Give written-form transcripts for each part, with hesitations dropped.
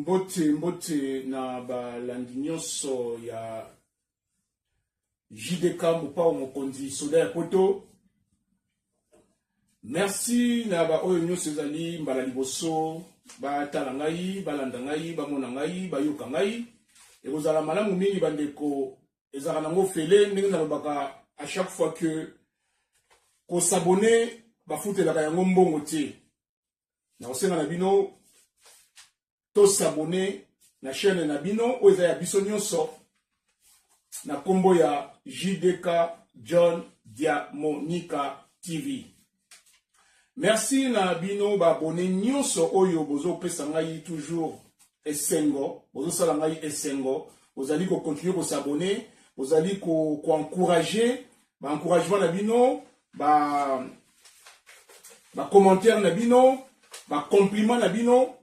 Mbote na balandi nyonso ya JDK Mopao Mokonzi Soda ya Poto. Merci na ba oyo nyonso ezali mbala liboso ba talangai balandangai ba monangai ba yokangai ekozala malamu mingi bandeko ezala nango fele ndenge na lobaka à chaque fois que ko s'abonner ba futela ka yango mbongo te na osenga na bino to s'abonner na chaîne na bino o eza ya biso nyonso na kombo ya JDK John Diamonica TV. Merci na bino ba abonné nyonso oyo bozo pesa ngai toujours esengo bozo sala ngai esengo bozali ko continuer ko s'abonner bozali ko encourager ba encouragement na bino ba commentaire na bino ba compliment na bino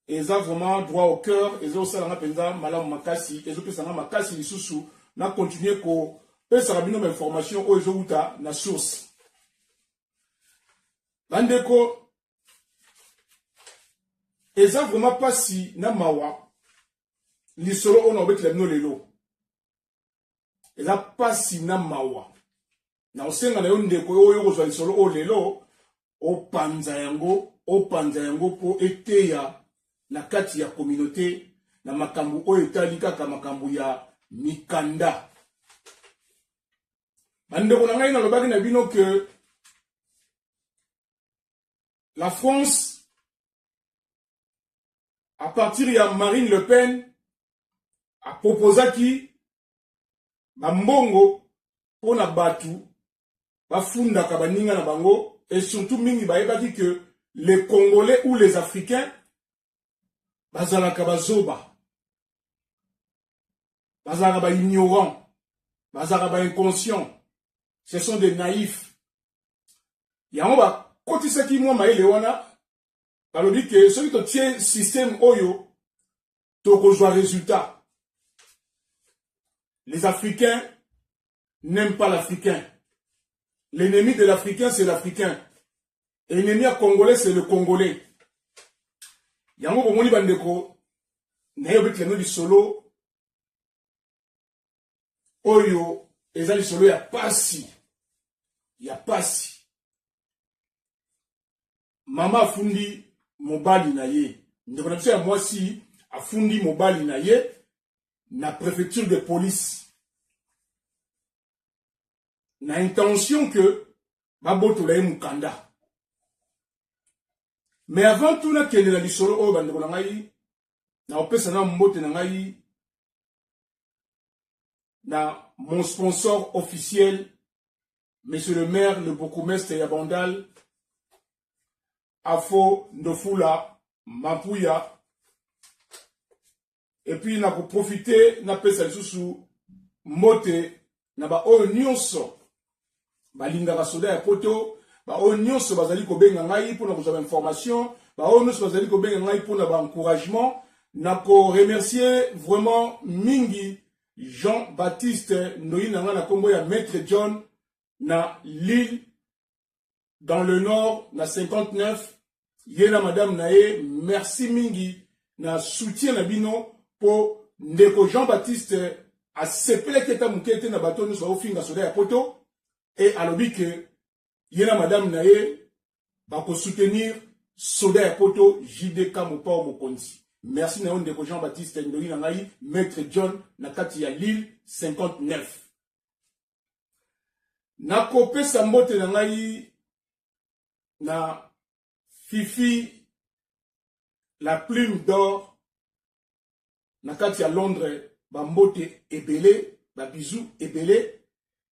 eza vraiment droit au cœur ezo sala nga penza malamu makasi ezo pesa nga makasi lisusu na continuer ko pesa na bino ma information oyo ezo uta na source. Bandeko, eza vraiment pasi na mawa lisolo ona obeti la bino lelo. Eza pasi na mawa. Na osenga na yo ndeko oyo kozwa lisolo o lelo opanza yango po eteya na kati ya communauté na makambu oyo etali kaka makambu ya mikanda. Bandeko na ngai na lobaki na bino que la France, à partir de Marine Le Pen, a proposé qui mbongo pona batu ba funda kabaninga na bango et surtout mingi baebaki que les Congolais ou les Africains bazalaka bazoba bazalaka ba ignorants bazalaka ba inconscients, ce sont des naïfs. Yango Koti saki mwa maele wana, balobi que celui qui tient système oyo, to kozwa résultat. Les Africains n'aiment pas l'Africain. L'ennemi de l'Africain, c'est l'Africain. Et l'ennemi à Congolais, c'est le Congolais. Yango bomoni bandeko, nayo bit leno di solo, oyo, eza di solo ya pasi. Ya pasi. Mama afundi mobali na ye. Ndeko na biso ya mwasi afundi mobali na ye na préfecture de police. Na intention que baboto la ye mukanda. Mais avant tout na kende na lisolo oyo bandeko na ngai na opesa na mbote na ngai na mon sponsor officiel monsieur le maire le bourgmestre Yabandal Afo Ndofula Mapuya. Et puis na profiter na pesa lisusu mote na ba oyo nyonso balingaka Soda ya Poto ba oyo nyonso bazali ko benga ngai pour na kozwa information ba oyo nyonso bazali ko benga ngai pour na ba encouragement na ko remercier vraiment mingi Jean-Baptiste Ndoyi na na kombo ya Maître John na Lille dans le nord na 59 Yena madame nae, merci mingi na soutien na bino po ndeko Jean-Baptiste a sepele keta mukete na bato nyonso ofinga Soda ya Poto et alobi que yena madame nae ba ko soutenir Soda ya Poto JDK Mopao Mokonzi. Merci na ndeko Jean-Baptiste Ndoyi na ngai Maître John na kati ya Lille 59. Na kopesa mbote na ngai na Fifi, la plume d'or, na kati ya Londres, ba mbote ebele, ba bisou ebele,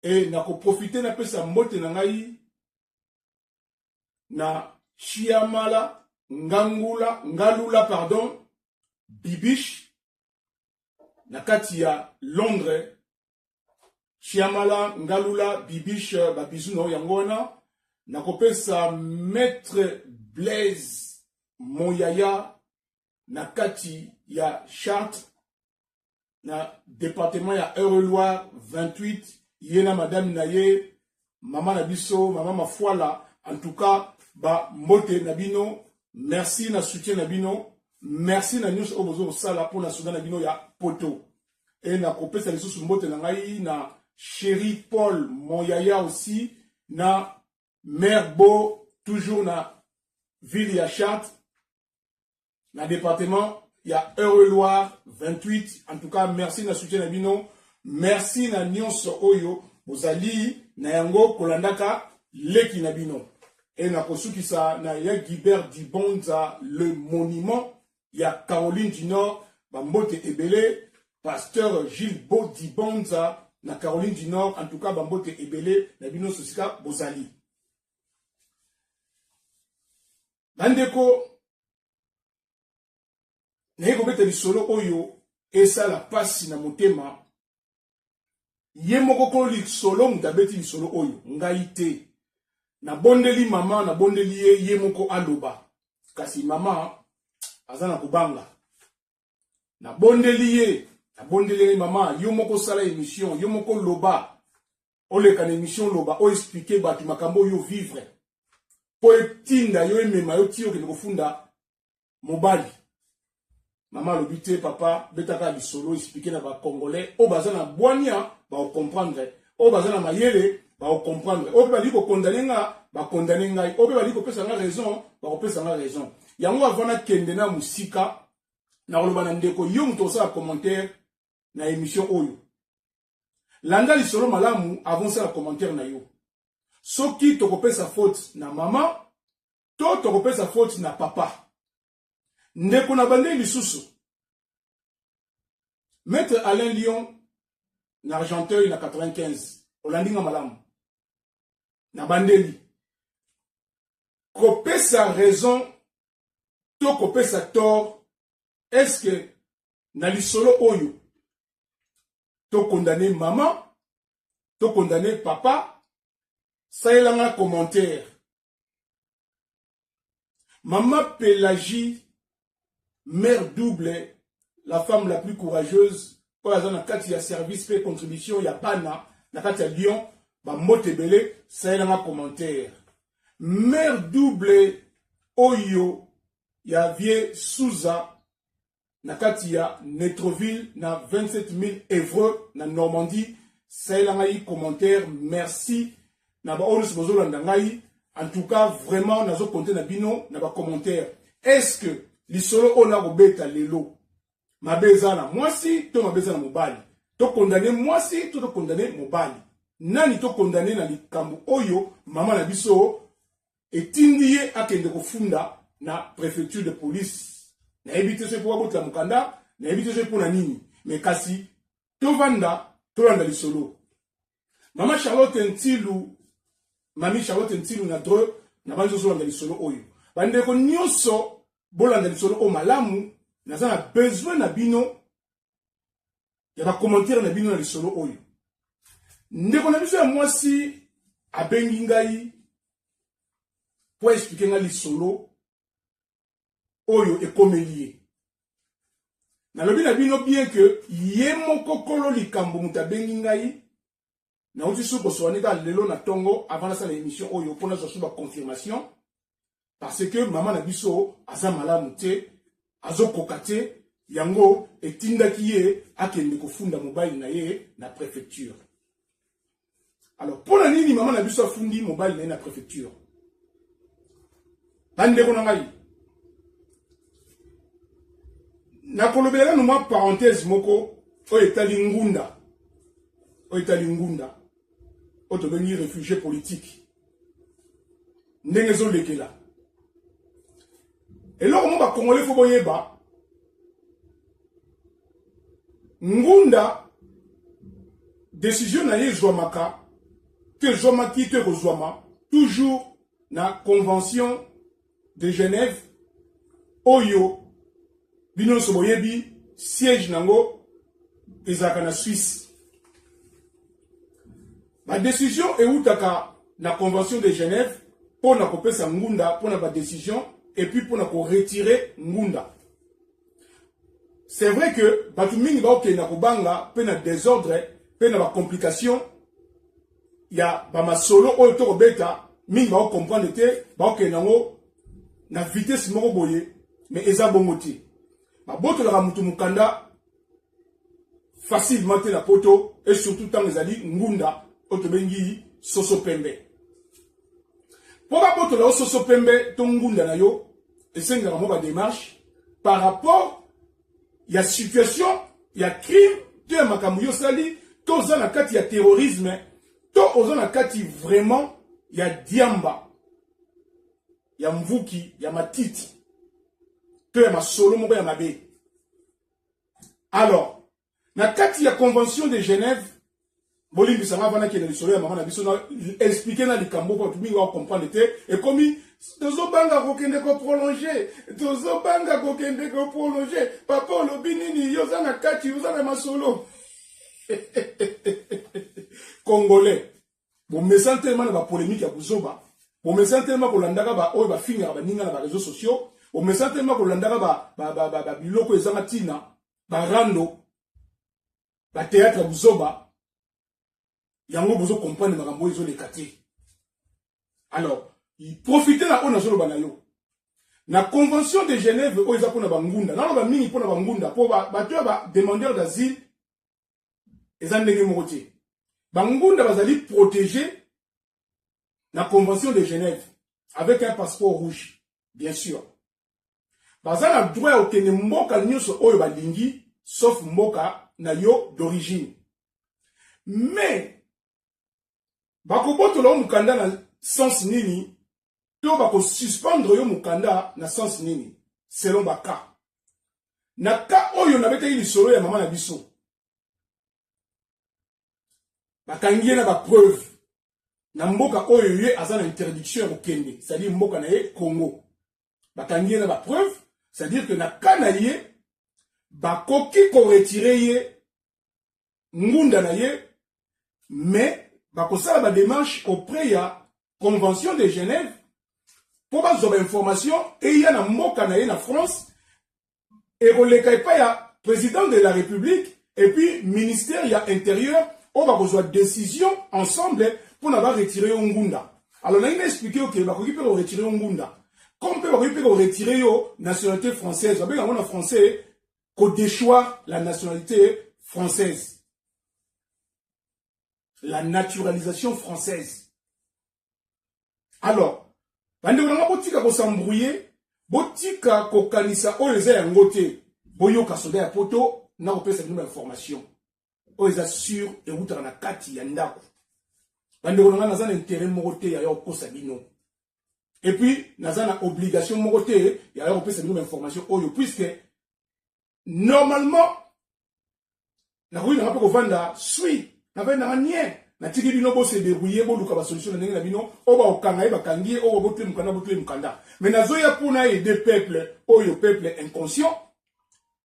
et na ko profiter na pesa mbote na ngai, na Chiamala, Ngalula, pardon, Bibiche, na kati ya Londres, Chiamala, Ngalula, Bibiche, ba bisou no yangona, na ko pesa Maître Blaise Moyaya na kati ya Chartres na département ya Eure-Loire 28 yena madame naye maman Nabiso maman Mafuala en tout cas ba mbote nabino merci na soutien nabino merci na nyonso obozo sala pour na soda na bino ya poto. Et na kopesa lisusu mbote na ngai na Chéri Paul Moyaya aussi na Merbo toujours na ville ya Chartres na département ya Eure-et-Loire 28. En tout cas merci na soutien na bino, merci na nyonso oyo bozali na yango kolandaka leki na bino. Et na kosukisa na ya Guibert Dibonza le monument ya Caroline du Nord bambote ebele pasteur Gilles Bo Dibonza na Caroline du Nord. En tout cas bambote ebele na bino sosika bozali bandeko na yeko beta lisolo oyo esa la pasi na motema ye moko ko lisolo mutabeti lisolo oyo ngai te na bondeli mama na bondeli ye moko aloba kasi mama azana kubanga na bondeli mama yo moko sala émission yo moko loba oleka na émission loba o expliquer batu makambo yo vivre po etinda yo emema yo tio kende kofunda mobali mama lobite papa betaka lisolo expliquer na ba congolais o bazana bwania ba comprendre o bazana mayele ba comprendre o bali ko condamner nga ba condamner ngai o bali ko pesa nga raison ba ko pesa nga raison yango avana kende na musika na koloba na ndeko yo muto sa commentaire na émission oyo landa lisolo malamu avance la commentaire na yo soki tokopesa faute na mama to tokopesa faute na papa ndeko na bande lisusu Maître Alain Lyon na Argenteuil na 95 olandinga malamu na bandeli kopesa raison to kopesa tort. Est-ce que na lisolo oyo to condamner maman to condamner papa ça y est là un commentaire. Maman Pélagie mère double, la femme la plus courageuse, quand elle a kati ya service fait contribution ya bana na kati ya Lyon ba motebele ça y est là un commentaire. Mère double oyo ya vie Souza na kati ya Netreville na 27 000 Évreux na Normandie ça y est là un commentaire. Merci na ba onus bozolanda ngai. En tout cas vraiment nazo compter na bino na ba commentaire. Est-ce que lisolo ona robeta lelo mabeza na mwasi to mabeza na mobali to condamner mwasi to condamner mobali nani to condamner na likambo oyo mama na biso etindi ye akende kofunda na préfecture de police na ebite se pour botla mukanda na ebite se pour na nini mais kasi to vanda to landa lisolo mama Charlotte Ntilu mami Charlotte Ntilu na dre na banzo so landa lisolo oyo bandeko nyonso bolanda lisolo o malamu naza na besoin na bino ya ba commentaire na bino na lisolo oyo ndeko na biso ya mwasi abengi ngai po expliquer nga lisolo oyo ekomelie na lobi na bino bien que ye moko kolo likambo mutabengi ngai na uti suko soaneka lelo na tongo avant la émission oyo pona so ba confirmation parce que maman na biso aza malamu te azokoka te yango etindaki ye akende kofunda mobile na ye na préfecture. Alors pona nini maman na biso afundi mobile na ye na préfecture bandeko na ngai na kolobela numa parenthèse moko o etali ngunda o to bengi réfugié politique ndenge zo lekela eloko mo ba congolais fo boyeba ngunda décision na ye zwamaka que zwamaki te kozwama toujours na convention de Genève oyo bino so boyebi siège nango ezaka na Suisse. Ma décision eutaka na convention de Genève pour na kopesa ngunda pour na ba décision et puis pour na ko retirer ngunda. C'est vrai que batu mingi ba okenda kobanga pe na désordre pe na ba complication ya ba masolo oyo to kobeta mingi ba comprendre te ba okenda ngo na vitesse moko boye mais eza bongo te. babotolaka mutu mukanda facilement te na poto et surtout tant ezali ngunda otobengi soso pembe. Pour babotola soso pembe to ngunda na yo esengaka mo ba démarche par rapport ya situation ya crime to ya makambo yo sali to oza na kati ya terrorisme to oza na kati vraiment ya diamba ya mvuki ya matiti to ya masolo moko ya mabe. Alors na kati ya convention de Genève bolimbi sanga vana ki na lisolo ya mama na biso na expliquer na likambo pour tout wa comprendre te et comme tozo banga kokende ko prolonger papa olobinini yoza na kati yoza na masolo congolais bon me sentez na ba polémique ya kuzoba bon me sentez ko landaka ba oyo ba finga ba ninga na ba réseaux sociaux bon me sentez ko landaka ba biloko ezanga tina ba rando ba théâtre buzoba yango bozo comprendre makambo ezo lekati. Alors il profiter na ona zolo banayo na convention de Genève o eza pona bangunda na ba mingi pona bangunda po ba to ba demandeur d'asile eza ndenge moko te bangunda bazali protégé na convention de Genève avec un passeport rouge bien sûr bazala droit au kene mboka nyonso oyo balingi sauf mboka na yo d'origine. Mais bakobotola yo mukanda na sens nini to bako suspendre yo mukanda na sens nini selon baka na ka oyo na bete lisolo ya mama na biso bakangie na ba preuve na mboka oyo ye aza na interdiction ya kokende c'est-à-dire mboka na ye Congo bakangie na ba preuve c'est-à-dire que na ka na ye bakoki ko retirer ye ngunda na ye mais bakosala ba démarche auprès ya convention de Genève pour bazoba information et ya na mboka na ye na France et koleka pa ya président de la République et puis ministère ya intérieur on va besoin décision ensemble pour na ba retirer yo ngunda. Alors na expliquer OK bakoki pe retirer yo ngunda comme pe bakoki pe retirer yo nationalité française ba benga na français ko déchoir la nationalité française. La naturalisation française. Alors, bande ko botika ko s'embrouiller, botika ko kanisa o les ya ngote, boyo ka soda ya poto na ko pesa une information. O les assure et route na kati ya ndako. Bande ko na za intérêt morote ya yo ko sabino. Et puis na za obligation morote ya yo pesa une information oyo puisque normalement na ko na ko vanda suit na venda rien na tiki bino bo se débrouiller bo luka ba solution na ndenge na bino o ba okanga e bakangi o bo tle mukanda mais nazo ya puna et des peuples oyo peuple inconscient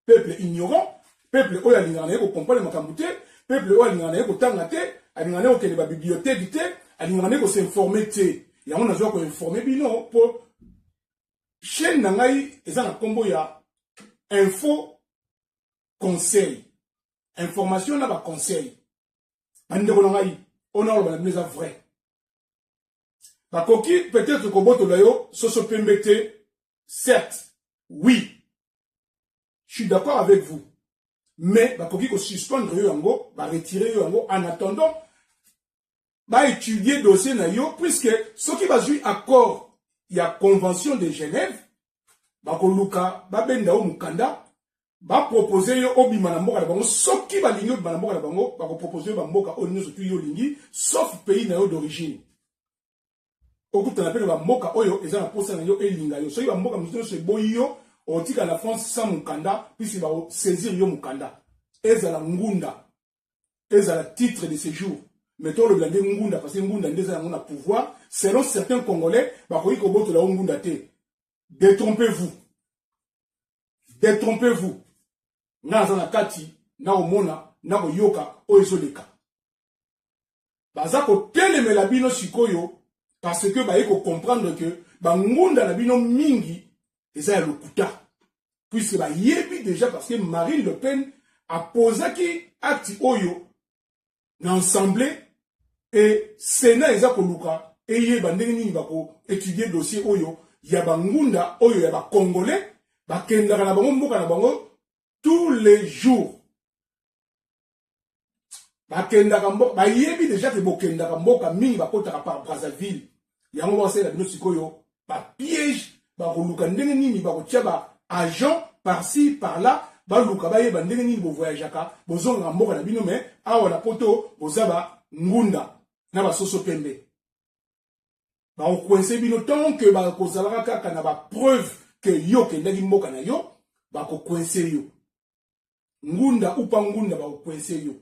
peuple ignorant peuple oyo alingana ko comprendre makambo te peuple oyo alingana ko tanga te alingana ko kele ba bibliothèque te alingana ko s'informer te ya on nazo ko informer bino pour chaîne na ngai eza na kombo ya info conseil information na ba conseil. On a le vrai. Bakoki, peut-être que Botolayo, Soso Pembete, certes, oui, je suis d'accord avec vous. Mais, Bakoki, ko suspendre yo yango, ba retirer yo yango, en attendant, ba étudier dossier na yo, puisque ce qui va jouer accord, il y a convention de Genève, Bako Luka, ba benda o mukanda, ba proposer yo obima na mboka na bango soki ba lingi obima na mboka na bango ba ko proposer ba mboka o nyoso tu yo lingi sauf pays na yo d'origine okuta na pe ba mboka oyo eza na posa na yo elinga yo soki ba mboka muso se boyo otika na France sans mukanda puis ba saisir yo mukanda eza la ngunda eza la titre de séjour mettons le blindé ngunda parce que ngunda ndeza na pouvoir selon certains congolais ba ko boto la ngunda te détrompez-vous na zana kati na omona na koyoka oyo ezoleka baza ko telemela bino sikoyo parce que ba yeko comprendre que ba ngunda na bino mingi eza ya lokuta puisque ba yebi déjà parce que Marine Le Pen a posé ki acte oyo na assemblée et Sénat eza ko luka et yeba ndenge nini ba ko étudier dossier oyo ya ba ngunda oyo ya ba congolais ba kendaka na bango mboka na bango tous les jours. Bakendaka mboka, bayebi déjà que bokendaka mboka mingi bakotaka par Brazzaville. Yango basala bino sikoyo, ba piège, ba koluka ndenge nini bakotia ba agent par-ci par-là, ba luka bayeba ndenge nini bo voyageaka, bozonga mboka na bino mais awa na poto bozaba ngunda na ba soso pembe. Ba okwense bino tant que ba kozalaka kaka na ba preuve que yo kendaki mboka na yo, ba kokwense yo. Ngunda upa ngunda ba okwense yo.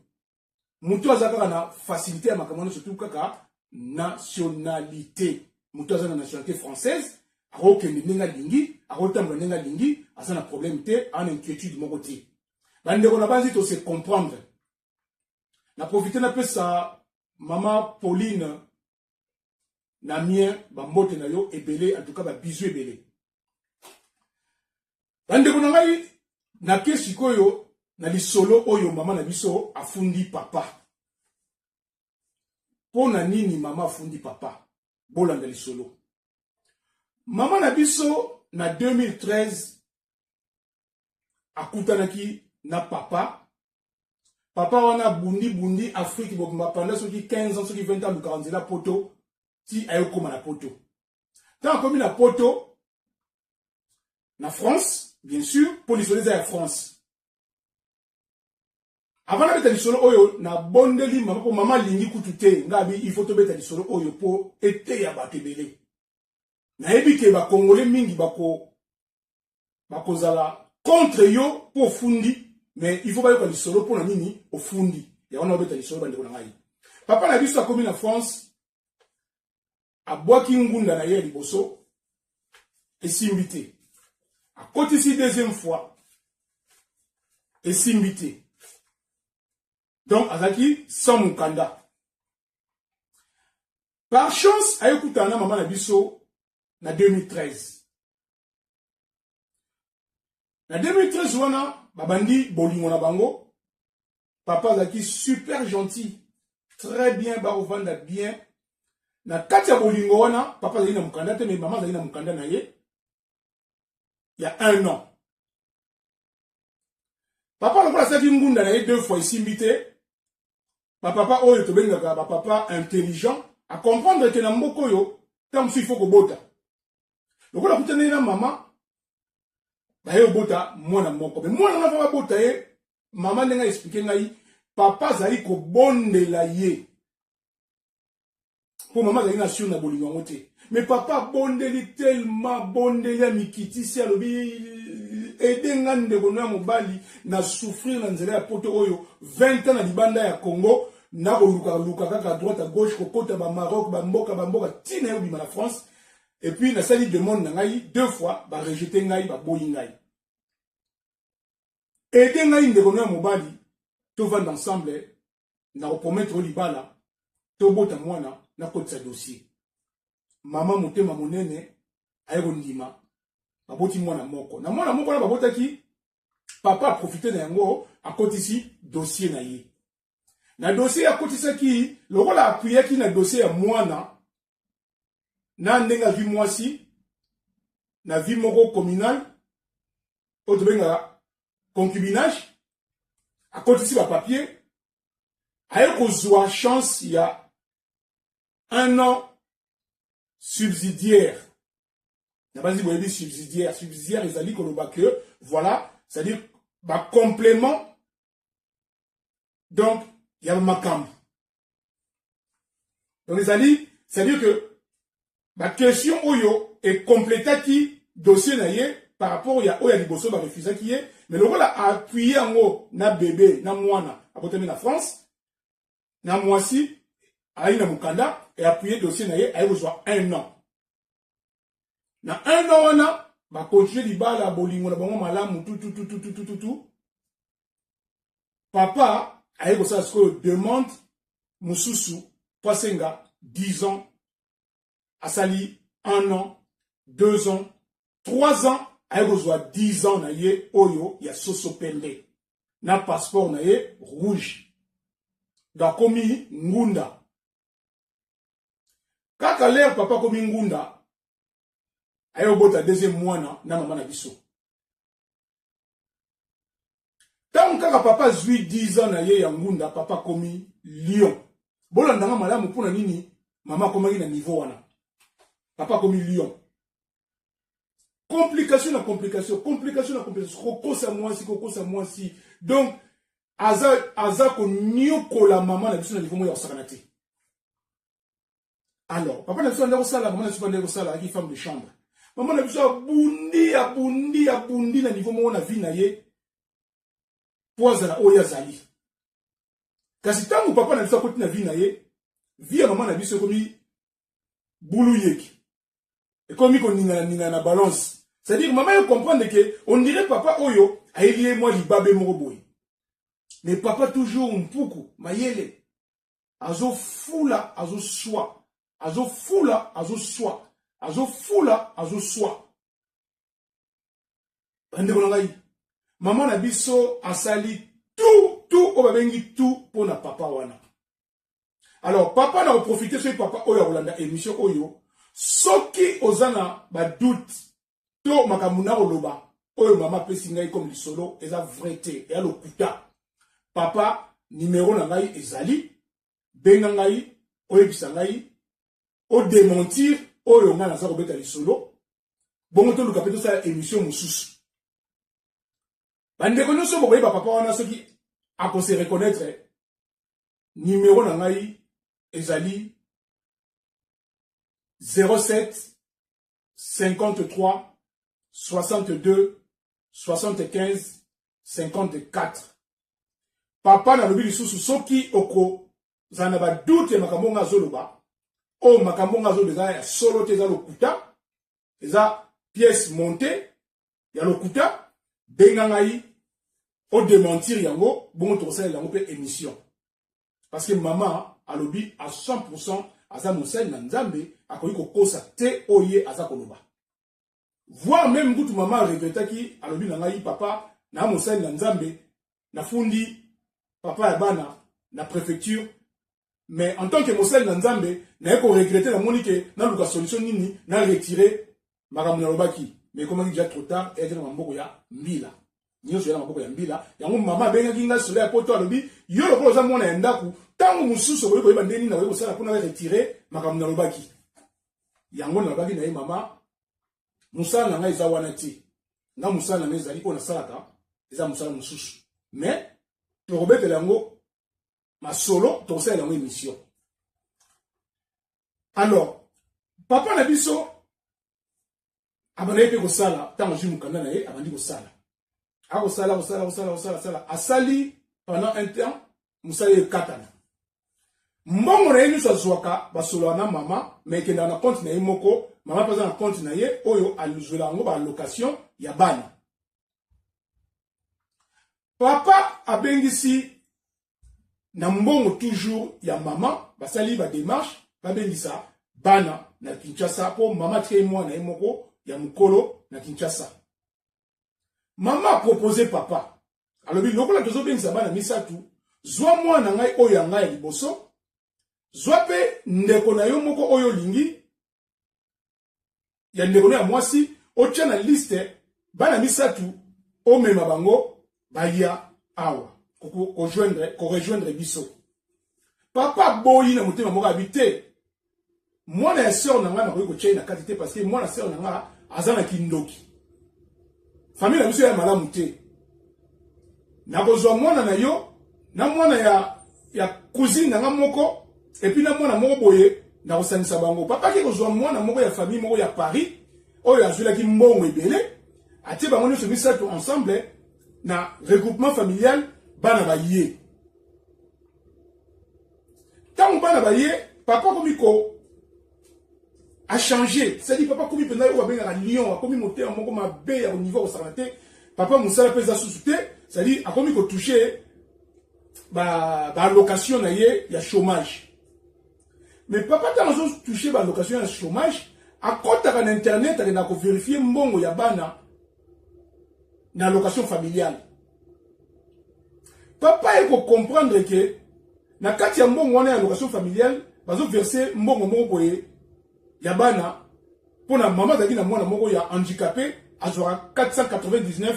Mutu azaka na facilité à makamano surtout kaka nationalité. Mutu azaka na nationalité française, akokende ndenge lingi, akotambola ndenge lingi, asa na problème te, en inquiétude moko te. Bandeko na banzi to se comprendre. Na profiter na pesa mama Pauline na mien bambote na yo ebele, en tout cas ba bizu ebele. Bandeko na ngai na kesi koyo na lisolo oyo mama na biso afundi papa. Pona nini mama afundi papa? Bolanda lisolo. Mama na biso na 2013 akutanaki na papa. Papa wana bundi Afrique bokuma pendant soki 15 ans, soki 20 ans de karanzela poto ti ayokoma na poto. Tant komi na poto na France, bien sûr, pour l'isoleza ya France. Avant de mettre lisolo oyo na bondeli mama po mama lingi kutute ngabi il faut to beta lisolo oyo po ete ya batebele. Na yebi ke ba congolais mingi bako zala contre yo po fundi mais il faut ba yo lisolo po na nini o fundi. Ya wana beta lisolo bande ko na ngai. Papa na biso akomi na France abwaki ngunda na ye liboso esimbité. Akotisi deuxième fois esimbité. Donc, Azaki, sans Mukanda. Par chance, ayokutana maman na biso na 2013. Na 2013, wana, babandi bolingo na bango. Papa Azaki, super gentil. Très bien, barovanda bien. Na katia bolingo wana, papa Azaki na Mukanda, mais maman Azaki na Mukanda na ye. Il y a 1 an. Papa lokola asaki ngunda na ye 2 fois isimbité. Papa oyo to bengaka papa intelligent à comprendre que na mboko yo tam si faut ko bota. Lokola kutana na mama ba yo bota mwana moko. Mais mwana na fa bota ye mama ndenga expliquer ngai papa zali ko bondela ye. Pour maman zali na sur na bolingo ngote. Mais papa bondeli tellement bondeli mikiti si alobi edenga ndeko na mobali na souffrir na nzela ya poto oyo 20 ans na libanda ya Congo na luka kaka à droite à gauche kokota ba Maroc ba mboka tina yo bima na France et puis na sali demande na ngai 2 fois ba rejeter ngai ba boyi ngai edenga ndeko na mobali to vendre ensemble na repromettre libala to bota mwana na kotsa dossier mama motema monene ayeko ndima baboti mwana moko na mwana moko na babotaki papa a profité na yango akotisi dossier na ye na dossier akotisaki lokola apuyaki na dossier ya mwana na ndenga vi mwasi na vi moko communal oyo tobenga concubinage akotisi ba papier aye kozwa chance ya 1 an subsidiaire. Na base boyebi subsidiaire ezali koloba que voilà, c'est-à-dire ba complément donc il y a makam. Donc ezali c'est-à-dire que ba question oyo est complétaki dossier na ye par rapport ya oya liboso ba refusa ki ye mais le voilà appuyer en na bébé na mwana apotemi na France na mwasi ayi na Mukanda et appuyer dossier na ye ayi besoin 1 an. Na 1 an wana ba continuer libala bolingo na bango malamu tout. Papa ayi ko sa sko demande mususu pasenga 10 ans asali 1 an 2 ans 3 ans ayi ko soit 10 ans na ye oyo ya soso pende na passeport na ye rouge da komi ngunda. Kaka l'air papa komi ngunda ayo bota deuxième mwana na mama na biso Tant que papa zui 10 ans na ye ya ngunda, papa komi lion. Bola ndanga malamu pona nini, mama komaki na niveau wana. Papa komi lion. Complication na complication, complication na complication. Koko sa mwasi. Donc, aza ko nyoko la maman na biso na niveau mo ya sakanate. Alors, papa na biso ndako sala, maman na biso ndako sala, aki femme de chambre. Maman na biso abundi na niveau mo na vie na ye. Poazala oya zali. Kasi tangu papa na biso akoti na vie na ye, vie ya maman na biso komi boulou yeki. Et comme il y a na balance. C'est-à-dire, maman, elle comprend que on dirait papa oyo, a lié moi libabe moroboy. Mais papa toujours un poukou, mayele. Azo fula, azo soi. Azo fula, azo soi. Azo fula, azo soi. Bande konangai. Maman na biso asali tout, obabengi tout pour na papa wana. Alors, papa n'a profité sur papa oyo Rolanda émission oyo. Soki ozana ba doute to makamuna oloba oyo mama pesi ngai comme lisolo eza vraité et lokuta papa numéro na ngai ezali benga ngai oyebisa ngai o démentir oyo nga naza kobeta lisolo bongo to luka peto sa émission mosusu bande kono so boyeba papa wana soki ako se reconnaître numéro na ngai ezali 07 53 62 75 54. Papa na lobi lisusu soki oko zana ba doute makambo nga zoloba o makambo nga zoloba ya solo te za lokuta eza pièce montée ya lokuta benga ngai o démentir yango bongo to sala yango pe émission parce que maman a lobi à 100% aza mosali na nzambe akoki kokosa te oye aza koloba voir même ngutu mama regretaki alobi na ngai papa na mosali na nzambe na fundi papa ya bana na préfecture mais en tant que mosali na nzambe na yeko regretter na moni ke na luka solution nini na retirer makambo na lobaki mais comme déjà trop tard et dans maboko ya mbila nyonso ya maboko ya mbila yango mama bengaki nga solo ya poto alobi yo lokolo za mona ya ndaku tango mususu boye boyeba ndeni na boye kosala pona retirer makambo na lobaki yango na lobaki na ye mama musala na ngai eza wana ti nga musala na ngai ezali pona salaka eza musala mususu mais tokobetela yango masolo tokosala yango émission alors papa na biso abana pe kosala tango ji mukanda na ye abandi kosala akosala asali pendant un temps musala ye katana mbongo na ye nyonso azwaka basolo na mama mais ekenda na compte na ye moko mama mpe aza na compte na ye oyo aluzwela yango balocation ya bana papa abengisi na mbongo toujours ya mama basali badémarche babengisa bana na Kinshasa po mama tie mwana ye moko ya mukolo na Kinshasa mama a proposé papa alobi lokola tozobengisa bana misatu zwa mwana ngai oyo ya ngai ya liboso zwa pe ndeko na yo moko oyo lingi ya ndeko ya mwasi otia na liste bana misatu omema bango baya awa ko rejoindre biso papa boyi na motema moko habité mwana ya sœur na nga na ko tia na kati te parce que mwana sœur na nga azana kindoki famille na biso ya malamu te na kozwa mwana na yo na mwana ya cousine na nga moko et puis na mwana moko boye na kosanisa bango papa ki kozwa mwana moko ya famille moko ya Paris oyo azulaki mbongo ebele atie bango nyonso misatu ensemble na regroupement familial bana baye tango bana baye papa komi ko a changé c'est-à-dire papa komi pena oyo abengaka lion akomi moteur moko mabe ya au niveau osala te papa musala pesa susu te c'est-à-dire akomi ko toucher ba location na ye ya chômage mais papa tango toucher ba location ya chômage akotaka na internet akenda ko vérifier mbongo ya bana na location familiale papa eko comprendre que na kati ya mbongo wana ya location familiale bazo verser mbongo moko boye ya bana pona mama zaki na mwana moko ya handicapé azora 499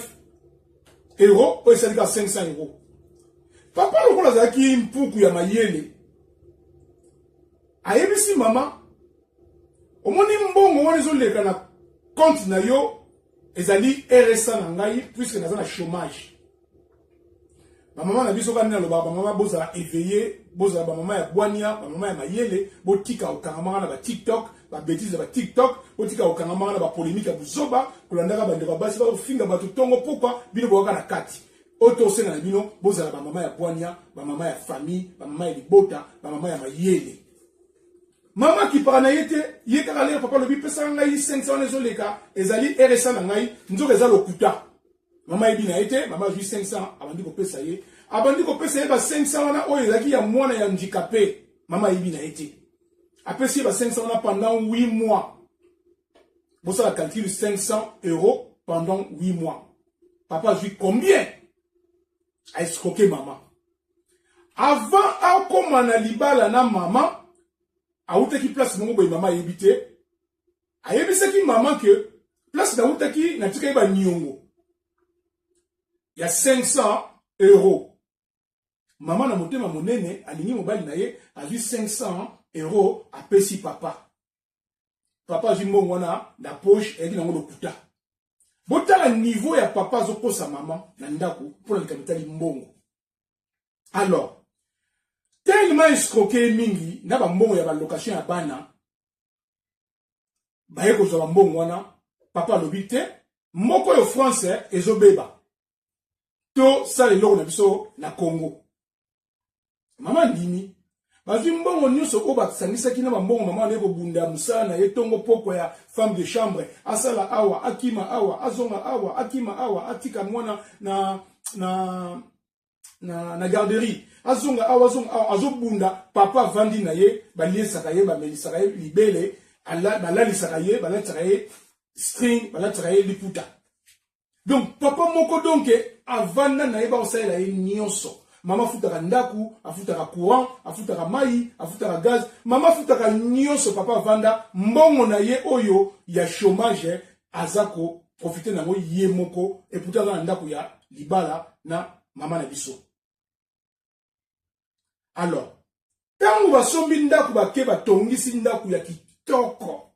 euros, oyo esalika 500 euros. Papa lokola azalaki mpuku ya mayele. Ayebisi mama, omoni mbongo wana ezoleka na compte na yo ezali RSA na ngai puisque naza na chômage. Ba mama na biso kana loba ba mama bozala éveillé, bozala ba mama ya bwania, ba mama ya mayele, botika okangama na ba TikTok, ba bêtises ba TikTok, botika okangama na ba polémique ya buzoba, kulandaka ba ndeko basi ba finga ba tongo pourquoi bino boka na kati. Oto senga na bino bozala ba mama ya bwania, ba mama ya famille, ba mama ya libota, ba mama ya mayele. Mama qui parana yete, yeka kale papa lobi pesa ngai 500 ezoleka, ezali RSA na ngai, nzoka eza lokuta. Mama ebina ete, mama jui 500, abandi ko pesa ye. Abandi ko pesa ye ba 500 wana oyo ezaki ya mwana ya handicapé. Mama ebina ete. Apesi ye ba 500 wana pendant 8 mois. Bossa la calcule 500 euros pendant 8 mois. Papa jui combien? A escroqué maman. Avant a komana libala na maman, a outaki place mongo boy mama ebité. A yebisaki maman que place na outaki na tika ba nyongo. Il y a 500 euros. Maman na motema monene, alingi mobali na ye, a vu 500 euros à pesi papa. Papa jimbo wana, la poche, et na ngolo kuta. Botala niveau ya papa zoko sa maman, na ndaku, pour le capitali mbongo. Alors, tellement escroqué mingi, na ba mbongo ya ba location ya bana, ba yeko zo ba mbongo wana, papa lobite, moko yo français, ezobeba. To sale loko na biso na Congo. Mama ndimi. Bazwi mbongo nyuso ko basangisaki na mbongo mama leko bunda musana yetongo poko ya femme de chambre. Asala awa, akima awa, azonga awa, akima awa, atika mwana na garderie. Azonga awa, azobunda papa vandi na ye, baliesaka ye, bamelisaka ye libele, balalisaka ye, balataka ye string, balataka ye liputa. Donc papa moko donc avanda na yeba osala ye nyonso. Mama futaka ndaku, afutaka courant, afutaka mai, afutaka gaz. Mama futaka nyonso papa vanda mbongo na ye oyo ya chômage azako profiter nango ye moko et pourtant na ndaku ya libala na mama na biso. Alors, tango basombi ndaku bake batongisi ndaku ya kitoko.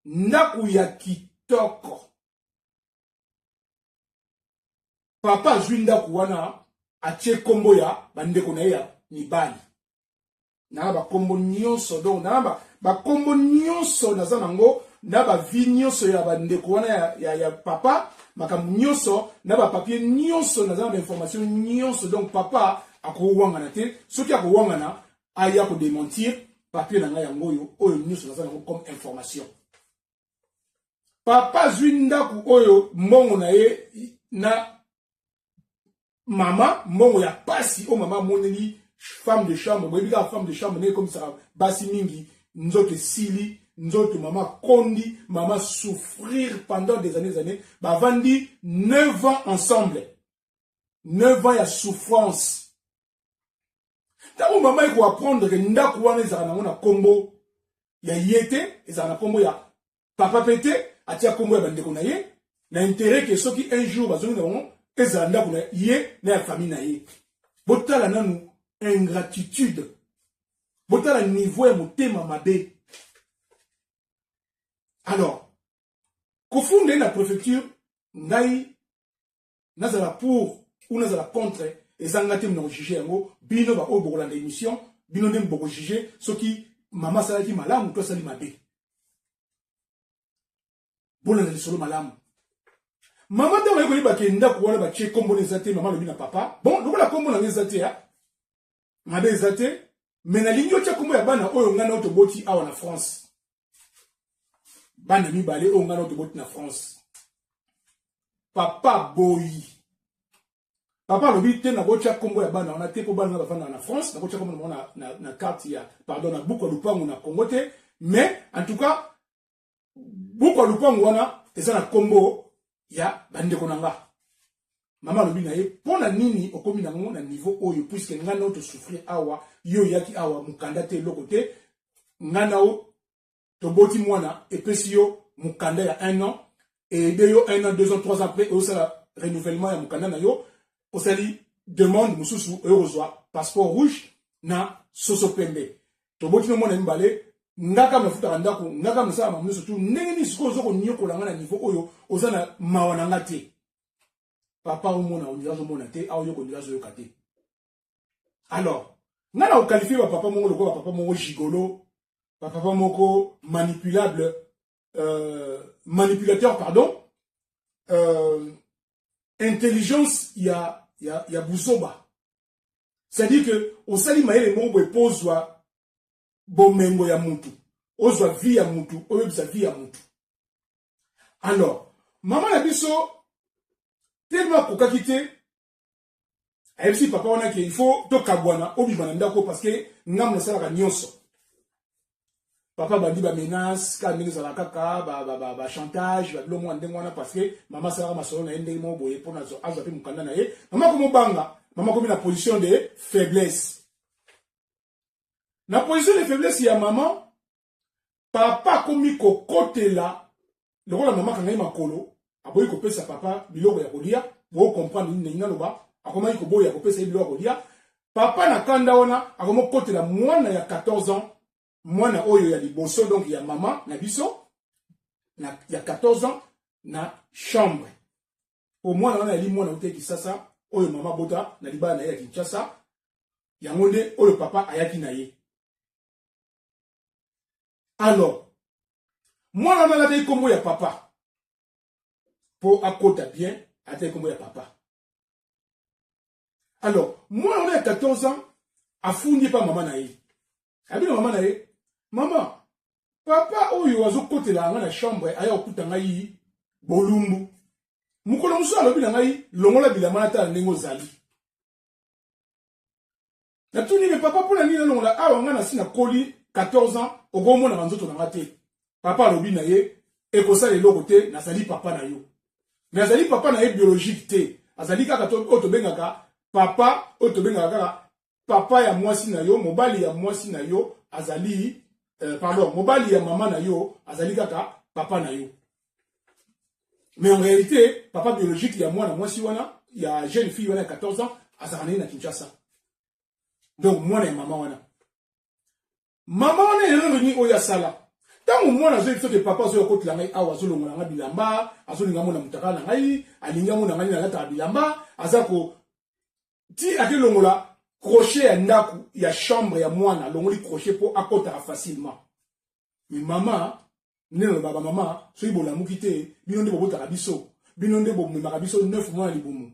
Ndaku ya kitoko. Papa zwinda kuwana atie kombo ya bandeko na ya mibali. Na ba kombo nyonso donc na ba kombo nyonso naza nango na ba vi nyonso ya bandeko wana ya papa makambo nyonso na ba papier nyonso naza na information nyonso donc papa akowangana te soki akowangana aya ko démentir papier na nga yango oyo nyonso naza nango comme information. Papa zwinda ku oyo mbongo na ye na mama, mbongo ya pasi, o mama moneli, femme de chambre, bwebika femme de chambre, ne comme ça, basi mingi, nzote sili, nzote mama kondi, mama souffrir pendant des années, bah vandi 9 ans ensemble. 9 ans ya souffrance. Tango mama iko apprendre que ndaku wana ezaka na kombo ya yete, ezaka na kombo ya papa pete, atia kombo ya bandeko na ye, na intérêt que soki un jour bazongi na ezanda kuna ye na ya famille na ye. Botala nanu ingratitude. Botala niveau ya motema mabe. Alors, kofunde na préfecture ngai nazala pour ou nazala contre ezanga te na juger yango bino ba o bokolanda émission bino ndem boko juger soki mama salaki malamu to sali mabe. Bolanda lisolo malamu. Maman ta wako liba kenda kuwana ba che kombo nezate mama lobi na papa. Bon, lokola kombo na nezate ya. Mabe ezate, mais na lingi otia kombo ya bana oyo ngana otoboti awa na France. Bana mibale oyo ngana otoboti na France. Papa boy. Papa lobi te na botia kombo ya bana ona te po bana bafana na France, na botia kombo na carte ya pardon na buku lupango na Congo te, mais en tout cas buku lupango wana eza na kombo ya bandeko nanga. Mama lobi na ye pona nini okomi na ngo na niveau oyo puisque ngana to souffrir awa yo yaki awa mukanda te loko te ngana o toboti mwana epesi yo mukanda ya 1 an et de 1 an, 2 ans, 3 ans après, au renouvellement ya mukanda na yo, au sali demande mususu e reçoit passeport rouge na soso pembe. To boti no mona mbale ngaka mafuta ndako ngaka msala mamuso tu ndenge ni siko zoko nyoko langa na niveau oyo ozana mawana ngate. Papa au mona ondira zo mona te au yoko ondira zo yokate. Alors, ngana o qualifier ba papa mongo loko papa mongo gigolo, papa moko manipulable manipulateur pardon. Intelligence ya buzoba. C'est-à-dire que au sali maele mongo epozwa bomengo ya mutu, ozwa vie ya mutu, oyebisa vie ya mutu. Alors, maman na biso tellement kokakite ayebisi papa wana ke il faut to kabwana obibana ndako parce que ngam na sala nyonso. Papa bandi ba menace ka ndenge za kaka ba chantage ba lomo ndenge wana parce que maman sala masolo na ndenge mo boye pona zo azapi mukanda na ye. Maman ko mobanga, maman ko na position de faiblesse. Na position de faiblesse ya maman, papa komi ko kotela, le rôle la maman kangai makolo, aboyi ko pesa papa biloko ya kolia, bo comprendre ni ngalo ba, akoma ko boya ko pesa biloko kolia. Papa na kanda wana, akomo kotela mwana ya 14 ans, mwana oyo ya liboso donc ya maman na biso, na ya 14 ans na chambre. Au mwana wana yali mwana uteki sasa, oyo maman bota na libala na ya Kinshasa, yangonde oyo papa ayaki na ye. Alors, moi, on a dit comment il y a papa. Pour accoter bien, à dire comment il y a papa. Alors, moi, on a 14 ans, à fouiller pas maman naïe. A bien maman naïe. Maman, papa, oh, il y a un côté là, dans la chambre, il y a un côté là, bolumbu. Mukolo muso alobi na ngai, longola bilama ta nengo zali. Na tuni le papa pour la nina longola, ah, on a na koli 14 ans, au grand monde na nzoto na ngate. Papa alobi na ye, ekosa le logo te, nazali papa na yo. Nazali papa na ye biologique te. Azali kaka to bengaka papa, to bengaka papa ya mwasi na yo, mobali ya mwasi na yo, azali pardon, mobali ya mama na yo, azali kaka papa na yo. Mais en réalité, papa biologique ya mwana mwasi wana, ya jeune fille wana 14 ans, azali na Kinshasa. Donc mwana ya mama wana. Maman wana yelo ni oya sala. Tango mwana zo ifike papa zo yokoti la ngai awa zo longola nga bilamba, azo linga mona mutaka na ngai, alinga mona ngani na lata bilamba, azako ti ake longola crochet ya ndaku ya chambre ya mwana, longoli crochet po akota facilement. Mais maman, neno baba mama, so ibola mukite, binonde bobota biso, binonde bo mema biso 9 mois libumu.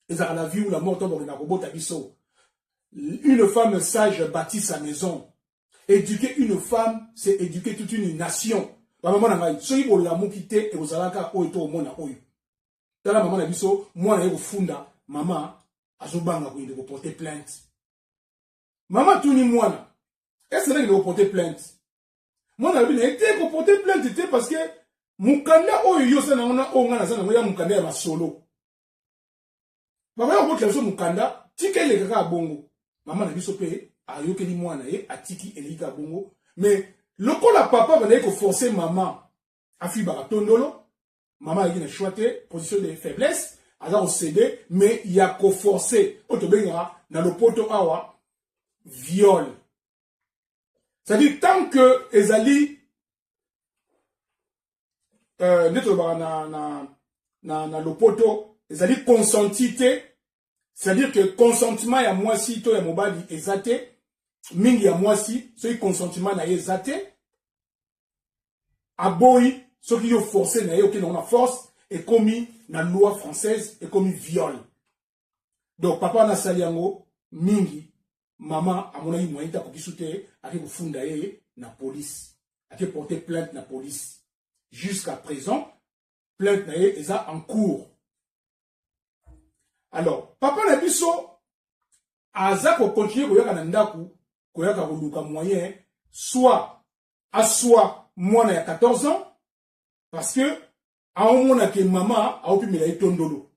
Ezaka la vie ou la mort to bo na bobota biso. Une femme sage bâtit sa maison. Éduquer une femme, c'est éduquer toute une nation. Maman na ngai, so ibo la mukite e ozalaka o eto mona oyo. Tala maman na biso, mwana ye funda, maman azobanga ko inde ko porter plainte. Maman tuni mwana. Est-ce que il porter plainte? Mwana bi na été ko porter plainte te parce que mukanda oyo yo sana ona o ngana sana ya mukanda ya masolo. Baba yo ko so mukanda, tikele kaka bongo. Maman na biso pe ayokeli mwana ye atiki elika bongo, mais lokola papa va ko forcer maman afi ba tondolo, maman a choisi position de faiblesse, alors cédé, mais il y a ko forcer otobenga na lopoto awa viol. C'est-à-dire tant que ezali neto ba na lopoto ezali consentité, c'est-à-dire que consentement ya mwasi to ya mobali ezate mingi ya mwasi so consentement na ye ezate aboyi so ki yo forcer na ye ok na force et commis na loi française et commis viol. Donc papa na sali yango mingi maman amona yi moyen ta ko kisute ake kufunda ye na police ake porter plainte na police. Jusqu'à présent plainte na ye eza en cours. Alors, papa na biso aza ko continuer koyaka na ndaku, koyaka koluka moyen, soit mwana ya 14 ans, parce que aomona ke mama aopimela etondolo.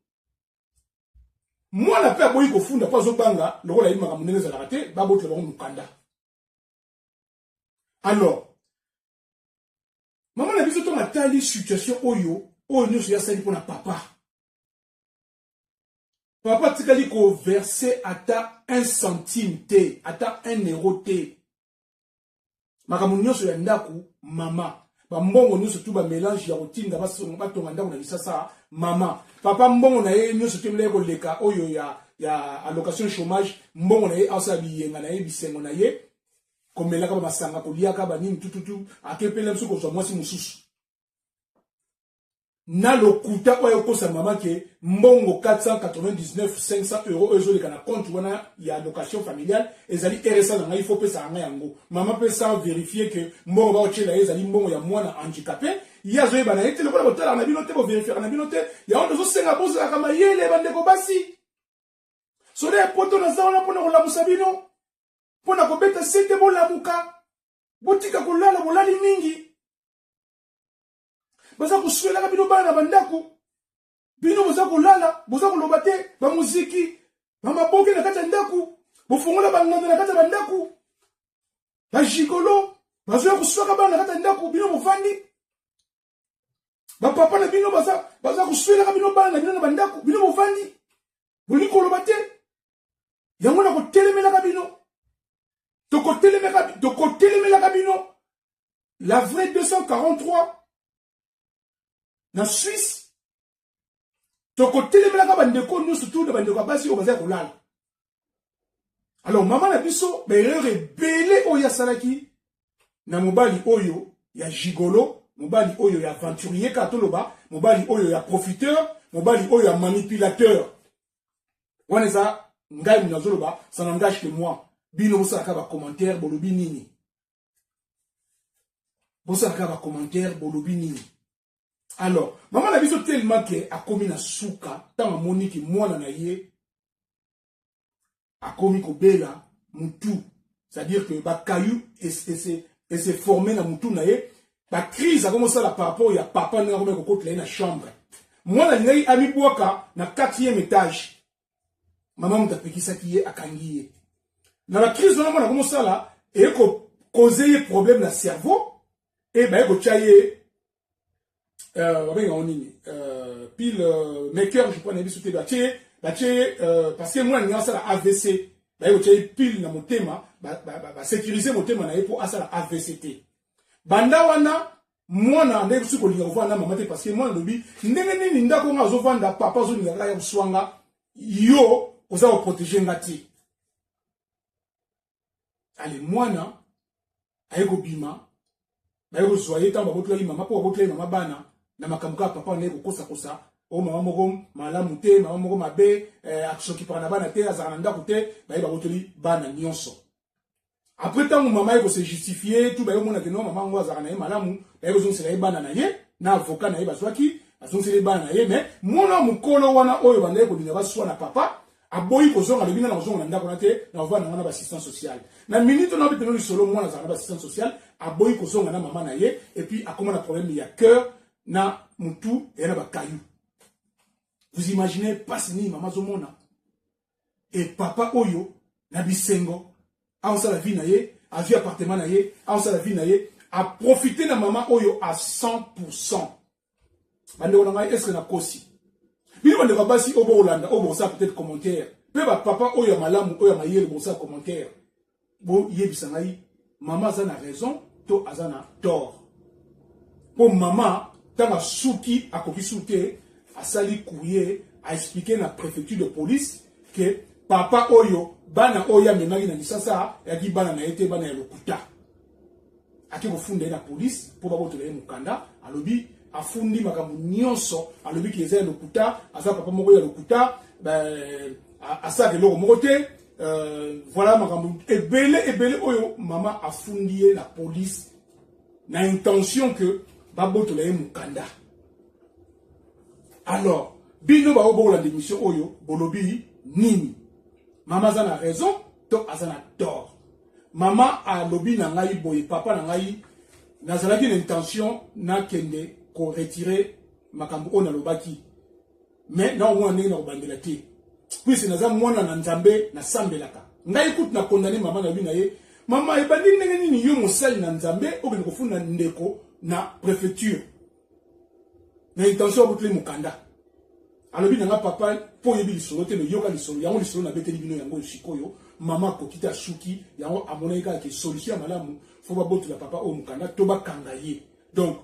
Mwana pe aboyi kofunda pa zobanga, lokola yi makambo ndenge ezalaka te, babotela bango mukanda. Alors, maman na biso to matali situation oyo, oyo nyonso ya sali pona papa. Papa tikali ko verser ata 1 centime te, ata 1 euro te. Makambo nyonso ya ndaku mama. Ba mbongo nyonso tu ba mélange ya kotinda ba tonga ndaku na lisasa mama. Papa mbongo na ye nyonso temele ko leka oyo ya allocation chômage, mbongo na ye asa biyenga na ye bisengo na ye. Komelaka ba masanga koliaka ba nini tututu akepela msuko so mwasi mususu. Na lokuta oyo kosa mama ke mbongo 499 500 euros ezoleka na compte wana ya allocation familiale ezali RSA na ngai faut pesa nga yango mama pesa vérifier que mbongo ba ochela ezali mbongo ya mwana handicapé ya zoye bana yete lokola botala na bino te bo vérifier na bino te ya ondo zo senga boza kama yele bandeko basi so de poto na zaona pona ko lamusa bino pona ko beta sete bo lamuka botika kolala bolali mingi. Baza kusuela ka bino bana bandako bino boza kolala boza koloba te ba muziki ba maboke na kata ndako bofungola banganda na kata bandako ba jigolo bazo kusuela bana na kata ndako bino bovandi ba papa na bino baza kusuela ka bino bana na bandako bino bovandi boli koloba te yango na kotelemela ka bino to kotelemela ka bino la vraie 243 na Suisse, toko telemela bandeko nyonso tout de bandeko basi o baza kolala. Alors maman na biso ba erreur ebele oyo asalaki na mobali oyo ya gigolo, mobali oyo ya aventurier katoloba, mobali oyo ya profiteur, mobali oyo ya manipulateur. Wana za ngai nazoloba, ça n'engage que moi. Bino bosaka ba commentaire bolobi nini. Bosaka ba commentaire bolobi nini. Alors, maman na biso tellement que a komi na suka, tant moni ki mwana na ye a komi ko bela mutu, c'est-à-dire que ba caillou et se formé na mutu na ye, ba crise a commencé la par rapport ya papa na ko ko na chambre. Mwana ngai ami boka na 4e étage. Maman mutapekisa ki ye akangi ye. Na la crise na mwana commencé là et ko causer problème na cerveau et ba ko chaye pile maker je prends sauté parce que moi n'a ça la AVC ba yo pile na motema ba sécuriser motema na pour ça la AVCT banda wana moi na ndeko siko linga vanda mama te parce que moi lobi ndenge nini ndako nga zo vanda papa zo ninga ya swanga yo oza ko protéger ngati allez moi na ayeko bima ba yo soyez tant ba botla mama pour botla mama bana na makamuka papa ne kosa o mama moko malamu te mama moko mabe aksoki par na bana te azana ndako te ba botoli bana nyonso après tant mama eko se justifier tout ba yo mona que non mama ngo azana na malamu ba yo zonse bana na ye na avocat na ye bazwaki azonse bana na ye mais mona mukolo wana oyo banda ko dinga baswa na papa aboyi kozonga lebina na kozonga na ndako na te na vana na assistance sociale na minute na biteno solo mwana za assistance sociale aboyi kozonga na mama na ye et puis akoma na problème ya cœur na mutu et na bakayou. Vous imaginez pas ni maman zomona et papa oyo na bisengo a on la vie na ye a vu appartement na ye a on la vie na ye a profité na maman oyo à 100%. Bande on a est-ce que na kosi bino bande ba basi obo Holanda obo ça peut-être commentaire pe ba papa oyo malamu oyo mayele bo ça commentaire bo yebisa ngai maman za na raison to azana tort pour maman tant souki a koki souté a sali courrier a expliqué na préfecture de police que papa oyo bana oya menaki na lisasa ya ki bana na ete bana ya lokuta aki ko funda na police pour ba botela mukanda alobi afundi makambo nyonso alobi ki eza lokuta asa papa moko ya lokuta asa de loko moko te voilà makambo ebele oyo mama afundi la police na intention que baboto la mukanda. Alors bino ba obo la démission oyo bolobi nini mama zana raison to azana tort mama a lobi na ngai boye papa na ngai nazalaki une intention na kende ko retirer makambo ona lobaki mais na mwana ndenge na bandela te puis naza mwana na nzambe na sambelaka ngai kutu na condamner mama na bina ye mama ebandi ndenge nini yo mosali na nzambe okende kofunda ndeko na préfecture na intention botele mukanda alobi nanga papa po yebi lisolo te no yoka lisolo yango lisolo na beteli bino yango sikoyo mama ko kita suki yango amona ika ke solution malamu fo ba botu la papa o mukanda to ba kangaye donc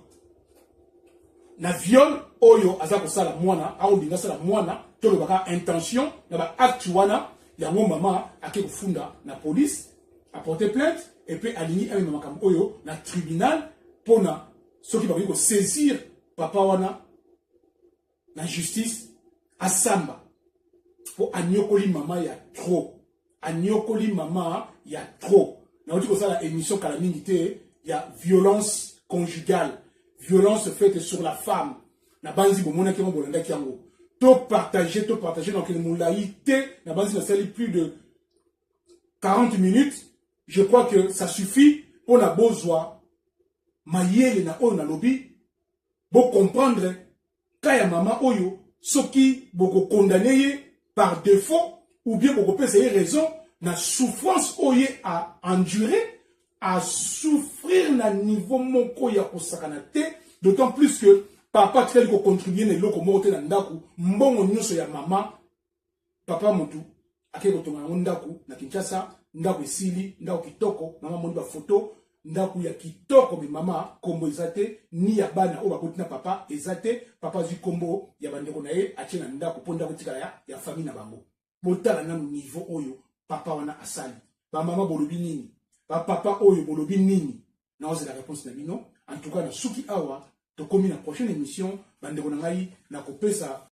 na viol oyo azako sala mwana au dinga sala mwana to baka intention na ba acte wana yango mama ake kufunda na police a porter plainte et puis aligner avec mama kam oyo na tribunal pona soki ba ko saisir papa wana na justice asamba po anyokoli mama ya trop anyokoli mama ya trop na oti ko sala émission kala mingi te ya violence conjugale violence faite sur la femme na banzi bomona ke mo bolanda kiango to partager dans quel moulaïté na banzi na sali plus de 40 minutes je crois que ça suffit pour la besoin mayele na on na lobby bo comprendre kaya mama oyo soki boko condamné par défaut ou bien boko payer raison na souffrance oye à endurer à souffrir na niveau moko ya kosakana te d'autant plus que papa tel ko contribuer na loko mote na ndaku mbongo nyonso ya mama papa mutu akeko tonga ndaku na Kinshasa ndaku esili ndaku kitoko mama moni ba photo ndaku ya kitoko me mama kombo ezate ni ya bana o bakotina papa ezate papa zi kombo ya bandeko na ye atie na ndaku po ndaku tikala ya famille na bango botala na niveau oyo papa wana asali ba mama bolobi nini ba papa oyo bolobi nini na oze la réponse na bino en tout cas na suki awa to komi na prochaine émission bandeko na ngai na kopesa